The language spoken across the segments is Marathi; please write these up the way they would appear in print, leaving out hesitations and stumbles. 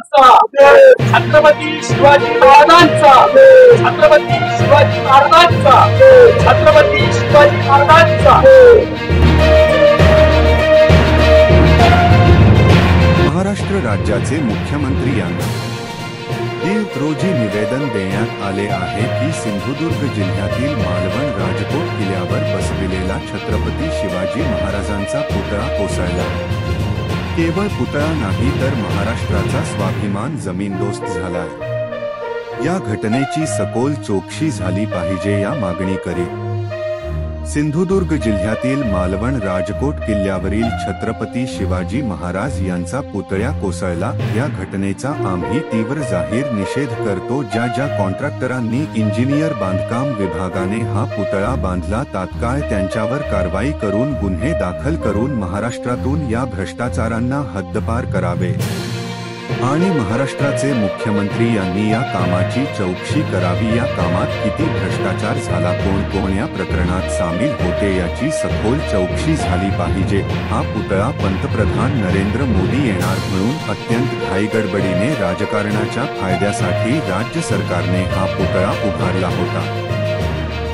महाराजांचा छत्रपती शिवाजी महाराजांचा छत्रपती शिवाजी महाराजांचा छत्रपती शिवाजी महाराजांचा। महाराष्ट्र राज्याचे मुख्यमंत्री यांना 3 रोजी निवेदन देण्यात आले आहे की सिंधुदुर्ग जिल्ह्यातील मालवण राजकोट किल्ल्यावर बसविलेला छत्रपती शिवाजी महाराजांचा पुतळा कोसळला। केवळ पुतळा नाही तर महाराष्ट्राचा स्वाभिमान जमीनदोस्त झालाय। या घटनेची सखोल चौकशी झाली पाहिजे या मागणी करीत सिंधुदुर्ग जिल्ह्यातील मालवण राजकोट किल्ल्यावरील छत्रपती शिवाजी महाराज यांचा पुतळा कोसळला। या घटनेचा आम्ही तीव्र जाहीर निषेध करतो। ज्या कॉन्ट्रॅक्टरांनी इंजिनियर बांधकाम विभागाने हा पुतळा बांधला तात्काळ त्यांच्यावर कारवाई करून गुन्हे दाखल करून महाराष्ट्रातून या भ्रष्टाचारांना हद्दपार करावे आणि महाराष्ट्राचे मुख्यमंत्री यांनी या कामाची चौकशी करावी। या कामात किती भ्रष्टाचार झाला, कोण या प्रकरणात सामील होते याची सखोल चौकशी झाली पाहिजे। हा पुतळा पंतप्रधान नरेंद्र मोदी येणार म्हणून अत्यंत घाईगडबडीने राजकारणाच्या फायद्यासाठी राज्य सरकारने हा पुतळा उभारला होता।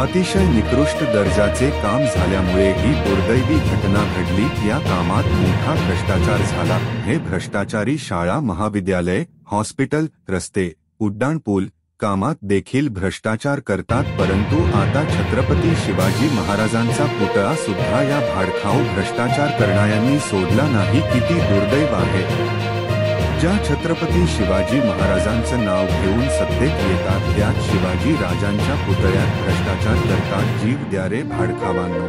अतिशय निकृष्ट दर्जाचे काम झाल्यामुळे ही दुर्दैवी घटना घडली। या कामात मोठा भ्रष्टाचार झाला। हे भ्रष्टाचारी शाळा, महाविद्यालय, हॉस्पिटल, रस्ते, उड्डाणपूल कामात देखील भ्रष्टाचार करतात। परंतु आता छत्रपती शिवाजी महाराजांचा पुतळा सुद्धा या भाडखाऊ भ्रष्टाचार करणाऱ्यांनी सोडला नाही। किती दुर्दैव आहे। ज्या छत्रपती शिवाजी महाराजांचं नाव घेऊन सत्तेत येतात त्यात शिवाजी राजांच्या पुतळ्यात भ्रष्टाचार करतात। जीव द्या रे भाडखावांनो।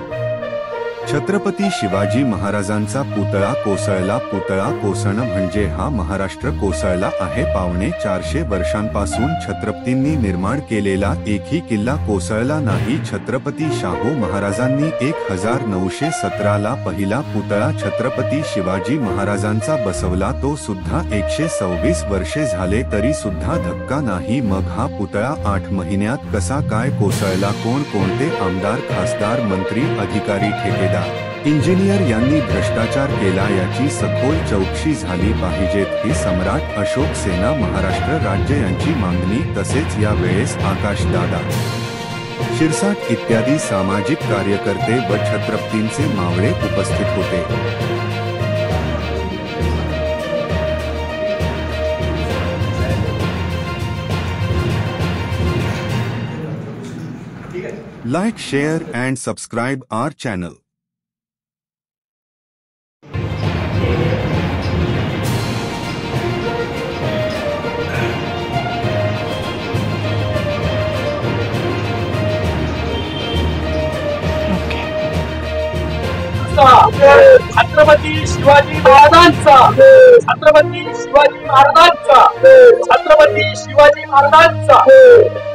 छत्रपती शिवाजी महाराजांचा पुतळा कोसळला। पुतळा कोसळणं म्हणजे हा महाराष्ट्र कोसळला आहे। 450 वर्षांपासून छत्रपतींनी निर्माण केलेला एकही किल्ला कोसळला नाही। छत्रपती शाहू महाराजांनी 1917 ला पहिला पुतळा छत्रपती शिवाजी महाराजांचा बसवला, तो सुद्धा 126 वर्षे झाले तरी सुद्धा धक्का नाही। मग हा पुतळा 8 महिन्यात कसा काय कोसळला? कोणते आमदार, खासदार, मंत्री, अधिकारी, ठेकेदार, इंजिनियर यांनी भ्रष्टाचार केला याची सखोल चौकशी झाली पाहिजे ही सम्राट अशोक सेना महाराष्ट्र राज्य यांची मागणी। तसेच या वेळेस आकाशदादा शिरसाट इत्यादी सामाजिक कार्यकर्ते व छत्रपतींचे मावळे उपस्थित होते। Like, share and subscribe our channel. Chhatrapati Shivaji महाराजांचा छत्रपती शिवाजी महाराजांचा छत्रपती शिवाजी महाराजांचा।